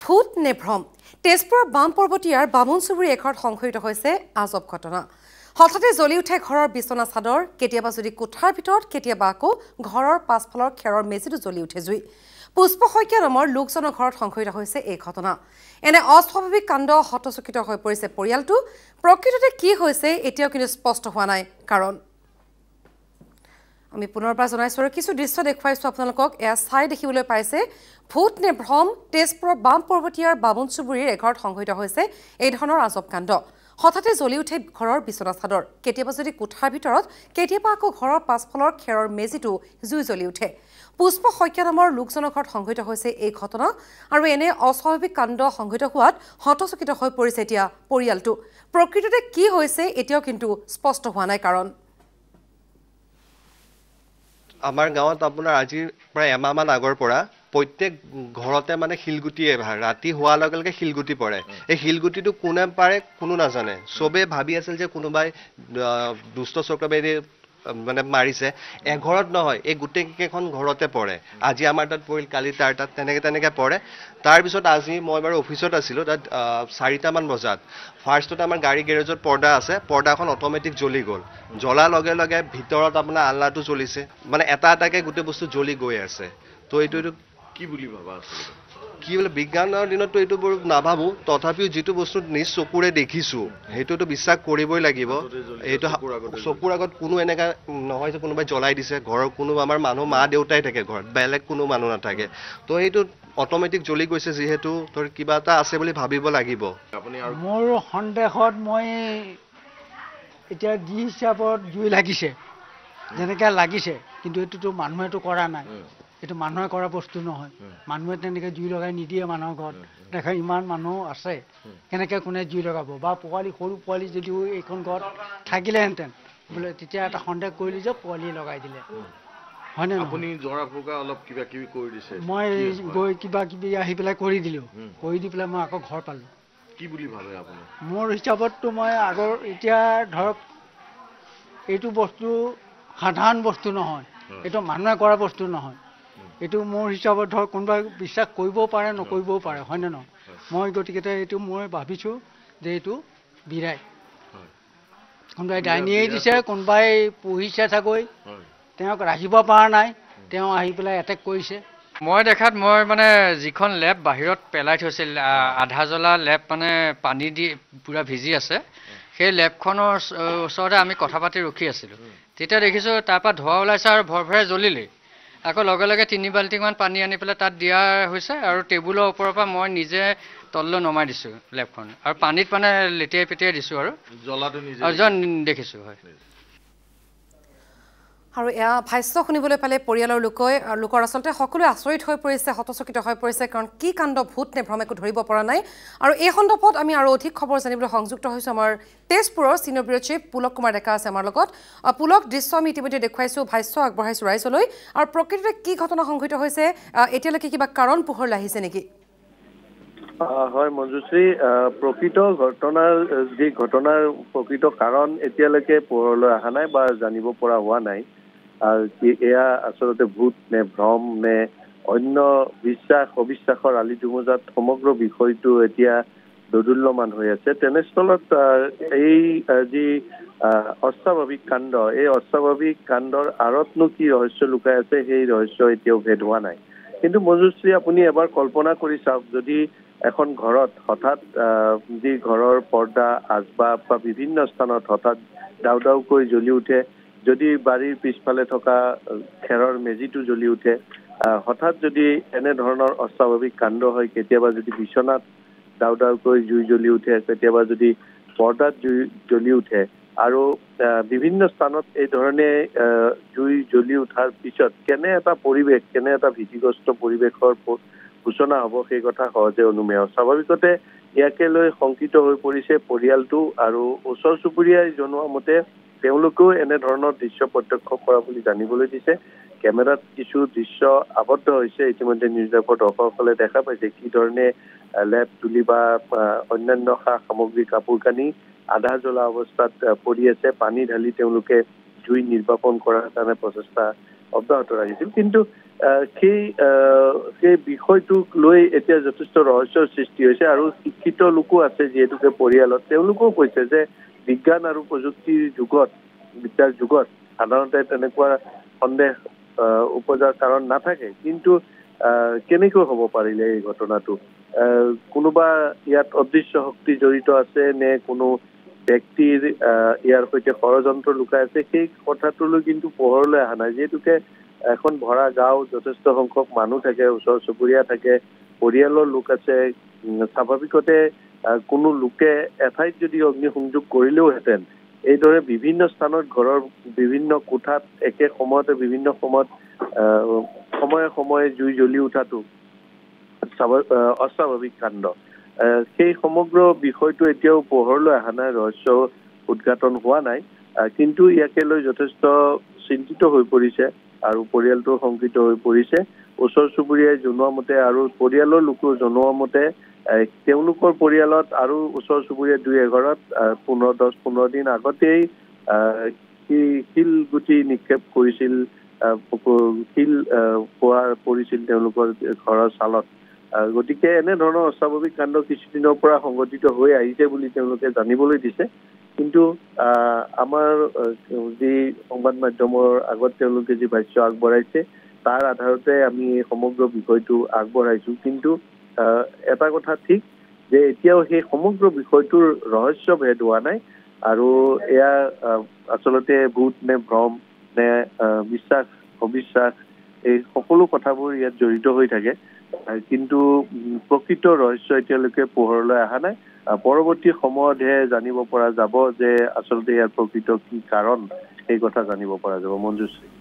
ভূত নে ভ্ৰম তেজপুৰৰ বাম পৰ্বতীয়াৰ বামুণ চুবুৰী এঘৰত সংঘটিত হৈছে আজব ঘটনা হঠাতে জ্বলি উঠে ঘৰৰ বিছনা চাদৰ কেতিয়াবা যদি কোঠাৰ ভিতৰত কেতিয়াবা আকৌ ঘৰৰ পাছফালৰ খেৰৰ মেজিটো জ্বলি উঠে জুই পুষ্প শইকীয়া নামৰ লোকজনৰ ঘৰত সংঘটিত হৈছে এই ঘটনা এনে অস্বাভাৱিক কাণ্ড হতচকিত হৈ পৰিছে পৰিয়ালটো প্ৰকৃততে কি হৈছে এতিয়াও কিন্তু স্পষ্ট হোৱা নাই কাৰণ আমি পুনৰবাৰ জনাইছো আৰু কিছু দৃশ্য দেখুৱাইছো আপোনালোকক এয়া চাই দেখিবলৈ পাইছে ভূত নে ভ্ৰম তেজপুৰৰ বাম পৰ্বতীয়াৰ বামুণ চুবুৰীৰ এঘৰত সংঘটিত হৈছে এই ধৰণৰ আজব কাণ্ড হঠাতে জ্বলি উঠে ঘৰৰ বিছনা চাদৰ কেতিয়াবা যদি কোঠাৰ ভিতৰত কেতিয়াবা আকৌ ঘৰৰ পাছফালৰ খেৰৰ মেজিটো জুই জ্বলি উঠে পুষ্প শইকীয়া নামৰ লোকজনৰ ঘৰত সংঘটিত হৈছে এই ঘটনা আৰু এনে অস্বাভাৱিক কাণ্ড সংঘটিত হোৱাত হতচকিত হৈ পৰিছে এতিয়া পৰিয়ালটো প্ৰকৃততে কি হৈছে এতিয়াও কিন্তু স্পষ্ট হোৱা নাই কাৰণ আমাৰ গাঁৱত আপোনাৰ আজি প্ৰায় এমাহমান আগৰ পৰা প্ৰত্যেক ঘৰতে মানে শিলগুটিয়ে ৰাতি হোৱাৰ লগে লগে শিলগুটি পৰে এই শিলগুটিটো কোনে পাৰে কোনো নাজানে চবে ভাবি আছিল যে কোনোবাই দুষ্ট চক্ৰবেদী মানে মাৰিছে এঘৰত নহয় এই গোটেইকেইখন ঘৰতে পৰে আজি আমাৰ তাত পৰিল কালি তাৰ তাত তেনেকে পৰে তাৰপিছত আজি মই বাৰু অফিচত আছিলোঁ তাত 4টামান বজাত ফাৰ্ষ্টত আমাৰ গাড়ী গেৰেজত পৰ্দা আছে পৰ্দাখন অট'মেটিক জ্বলি গ'ল জ্বলাৰ লগে লগে ভিতৰত আপোনাৰ আলনাটো জ্বলিছে মানে এটা এটাকে গোটেই বস্তু জ্বলি গৈ আছে তো এইটো কি বুলি ভাবা আছে কি বোলে বিজ্ঞানৰ দিনততো এইটো বৰ নাভাবোঁ তথাপিও যিটো বস্তু নিজ চকুৰে দেখিছোঁ সেইটোতো বিশ্বাস কৰিবই লাগিব এইটো চকুৰ আগত কোনো এনেকা নহয় যে কোনোবাই জ্বলাই দিছে ঘৰৰ কোনো আমাৰ মানুহ মা দেউতাই থাকে ঘৰত বেলেগ কোনো মানুহ নাথাকে তো এইটো অট'মেটিক জ্বলি গৈছে যিহেতু তোৰ কিবা এটা আছে বুলি ভাবিব লাগিব মোৰ সন্দেহত মই এতিয়া যি হিচাপত জুই লাগিছে যেনেকৈ লাগিছে কিন্তু এইটোতো মানুহেতো কৰা নাই এইটো মানুহে কৰা বস্তু নহয় মানুহে তেনেকৈ জুই লগাই নিদিয়ে মানুহৰ ঘৰত দেখা ইমান মানুহ আছে কেনেকৈ কোনে জুই লগাব বা সৰু পোৱালি যদিও এইখন ঘৰত থাকিলেহেঁতেন বোলে তেতিয়া এটা সন্দেহ কৰিলোঁ যে পোৱালি লগাই দিলে হয়নে আপুনি জৰা ফুকা অলপ কিবা কিবি কৰি দিছে মই গৈ কিবা কিবি আহি পেলাই কৰি দিলোঁ কৰি দি পেলাই মই আকৌ ঘৰ পালোঁ কি বুলি ভাবে আপুনি মোৰ হিচাপততো মই আগৰ এতিয়া ধৰক এইটো বস্তু সাধাৰণ বস্তু নহয় এইটো মানুহে কৰা বস্তু নহয় এইটো মোৰ হিচাপত ধৰক কোনোবাই বিশ্বাস কৰিবও পাৰে নকৰিবও পাৰে হয়নে নহয় মই গতিকে এইটো মই ভাবিছোঁ যে এইটো বিৰাই কোনোবাই ডাইনিয়েই দিছে কোনোবাই পুহিছে চাগৈ তেওঁক ৰাখিব পৰা নাই তেওঁ আহি পেলাই এটেক কৰিছে মই দেখাত মই মানে যিখন লেব বাহিৰত পেলাই থৈছিল আধা জ্বলা লেব মানে পানী দি পুৰা ভিজি আছে সেই লেবখনৰ ওচৰতে আমি কথা পাতি ৰখি আছিলোঁ তেতিয়া দেখিছোঁ তাৰপৰা ধোঁৱা ওলাইছে আৰু ভৰভৰে জ্বলিলেই আকৌ লগে লগে 3 বাল্টিংমান পানী আনি পেলাই তাত দিয়া হৈছে আৰু টেবুলৰ ওপৰৰ পৰা মই নিজে তললৈ নমাই দিছোঁ লেবখন আৰু পানীত মানে লেটিয়াই পেটিয়াই দিছোঁ আৰু জ্বলাটো নিজে দেখিছোঁ হয় আৰু এয়া ভাষ্য শুনিবলৈ পালে পৰিয়ালৰ লোকৰ আচলতে সকলোৱে আচৰিত হৈ পৰিছে হতচকিত হৈ পৰিছে কাৰণ কি কাণ্ড ভূত নে ভ্ৰম একো ধৰিব পৰা নাই আৰু এই সন্দৰ্ভত আমি আৰু অধিক খবৰ জানিবলৈ সংযুক্ত হৈছোঁ আমাৰ তেজপুৰৰ senior bureau chief Pulak Kumar Deka আছে আমাৰ লগত পুলক দৃশ্য আমি ইতিমধ্যে দেখুৱাইছোঁ ভাষ্য আগবঢ়াইছোঁ ৰাইজলৈ আৰু প্ৰকৃততে কি ঘটনা সংঘটিত হৈছে এতিয়ালৈকে কিবা কাৰণ পোহৰলৈ আহিছে নেকি হয় মঞ্জুশ্ৰী প্ৰকৃত ঘটনাৰ প্ৰকৃত কাৰণ এতিয়ালৈকে পোহৰলৈ অহা নাই বা জানিব পৰা হোৱা নাই এয়া আচলতে ভূত নে ভ্ৰম নে অন্য বিশ্বাস অবিশ্বাসৰ আলি দুমোজাত সমগ্ৰ বিষয়টো এতিয়া দোদুল্যমান হৈ আছে তেনেস্থলত এই যি অস্বাভাৱিক কাণ্ড এই অস্বাভাৱিক কাণ্ডৰ আঁৰতনো কি ৰহস্য লুকাই আছে সেই ৰহস্য এতিয়াও ভেদ হোৱা নাই কিন্তু মঞ্জুশ্ৰী আপুনি এবাৰ কল্পনা কৰি চাওক যদি এখন ঘৰত হঠাৎ যি ঘৰৰ পৰ্দা আচবাব বা বিভিন্ন স্থানত হঠাৎ দাউকৈ জ্বলি উঠে যদি বাৰীৰ পিছফালে থকা খেৰৰ মেজিটো জ্বলি উঠে হঠাৎ যদি এনেধৰণৰ অস্বাভাৱিক কাণ্ড হয় কেতিয়াবা যদি বিচনাত দাউকৈ জুই জ্বলি উঠে কেতিয়াবা যদি পৰ্দাত জুই জ্বলি উঠে আৰু বিভিন্ন স্থানত এই ধৰণে জুই জ্বলি উঠাৰ পিছত কেনে এটা পৰিৱেশ কেনে এটা ভীতিগ্ৰস্ত পৰিৱেশৰ সূচনা হ'ব সেই কথা সহজে অনুমেয় স্বাভাৱিকতে ইয়াকে লৈ শংকিত হৈ পৰিছে পৰিয়ালটো আৰু ওচৰ চুবুৰীয়াই জনোৱা মতে তেওঁলোকেও এনেধৰণৰ দৃশ্য প্ৰত্যক্ষ কৰা বুলি জানিবলৈ দিছে কেমেৰাত কিছু দৃশ্য আবদ্ধ হৈছে ইতিমধ্যে নিউজ লেবৰ দৰ্শকসকলে দেখা পাইছে কি ধৰণে লেব তুলি বা অন্যান্য সা সামগ্ৰী কাপোৰ কানি আধা জ্বলা অৱস্থাত পৰি আছে পানী ঢালি তেওঁলোকে জুই নিৰ্বাপন কৰাৰ কাৰণে প্ৰচেষ্টা অব্যাহত ৰাখিছিল কিন্তু সেই বিষয়টোক লৈ এতিয়া যথেষ্ট ৰহস্যৰ সৃষ্টি হৈছে আৰু শিক্ষিত লোকো আছে যিহেতুকে পৰিয়ালত তেওঁলোকেও কৈছে যে বিজ্ঞান আৰু প্ৰযুক্তিৰ বিদ্যাৰ যুগত সাধাৰণতে তেনেকুৱা সন্দেহ উপজাৰ কাৰণ নাথাকে কিন্তু কেনেকৈ হ'ব পাৰিলে এই ঘটনাটো কোনোবা ইয়াত অদৃশ্য শক্তি জড়িত আছে নে কোনো ব্যক্তিৰ ইয়াৰ সৈতে ষড়যন্ত্ৰ লুকাই আছে সেই কথাটোলৈ কিন্তু পোহৰলৈ অহা নাই যিহেতুকে এখন ভৰা গাঁও যথেষ্ট সংখ্যক মানুহ থাকে ওচৰ চুবুৰীয়া থাকে পৰিয়ালৰ লোক আছে স্বাভাৱিকতে কোনো লোকে এঠাইত যদি অগ্নিসংযোগ কৰিলেওহেঁতেন এইদৰে বিভিন্ন স্থানত ঘৰৰ বিভিন্ন কোঠাত একে সময়তে বিভিন্ন সময়ত সময়ে সময়ে জুই জ্বলি উঠাটো অস্বাভাৱিক কাণ্ড সেই সমগ্ৰ বিষয়টো এতিয়াও পোহৰলৈ অহা নাই ৰহস্য উদঘাটন হোৱা নাই কিন্তু ইয়াকে লৈ যথেষ্ট চিন্তিত হৈ পৰিছে আৰু পৰিয়ালটো শংকিত হৈ পৰিছে ওচৰ চুবুৰীয়াই জনোৱা মতে আৰু পৰিয়ালৰ লোকো জনোৱা মতে তেওঁলোকৰ পৰিয়ালত আৰু ওচৰ চুবুৰীয়া দুই এঘৰত 10-15 দিন আগতেই শিলগুটি নিক্ষেপ কৰিছিল শিল পৰিছিল তেওঁলোকৰ ঘৰৰ চালত গতিকে এনেধৰণৰ অস্বাভাৱিক কাণ্ড কিছুদিনৰ পৰা সংঘটিত হৈ আহিছে বুলি তেওঁলোকে জানিবলৈ দিছে কিন্তু আমাৰ যি সংবাদ মাধ্যমৰ আগত তেওঁলোকে যি ভাষ্য আগবঢ়াইছে তাৰ আধাৰতে আমি এই সমগ্ৰ বিষয়টো আগবঢ়াইছো কিন্তু এটা কথা ঠিক যে এতিয়াও সেই সমগ্ৰ বিষয়টোৰ ৰহস্য ভেদ হোৱা নাই আৰু এয়া আচলতে ভূত নে ভ্ৰম নে বিশ্বাস অবিশ্বাস এই সকলো কথাবোৰ ইয়াত জড়িত হৈ থাকে কিন্তু প্ৰকৃত ৰহস্য এতিয়ালৈকে পোহৰলৈ অহা নাই পৰৱৰ্তী সময়তহে জানিব পৰা যাব যে আচলতে ইয়াৰ প্ৰকৃত কি কাৰণ সেই কথা জানিব পৰা যাব মঞ্জুশ্ৰী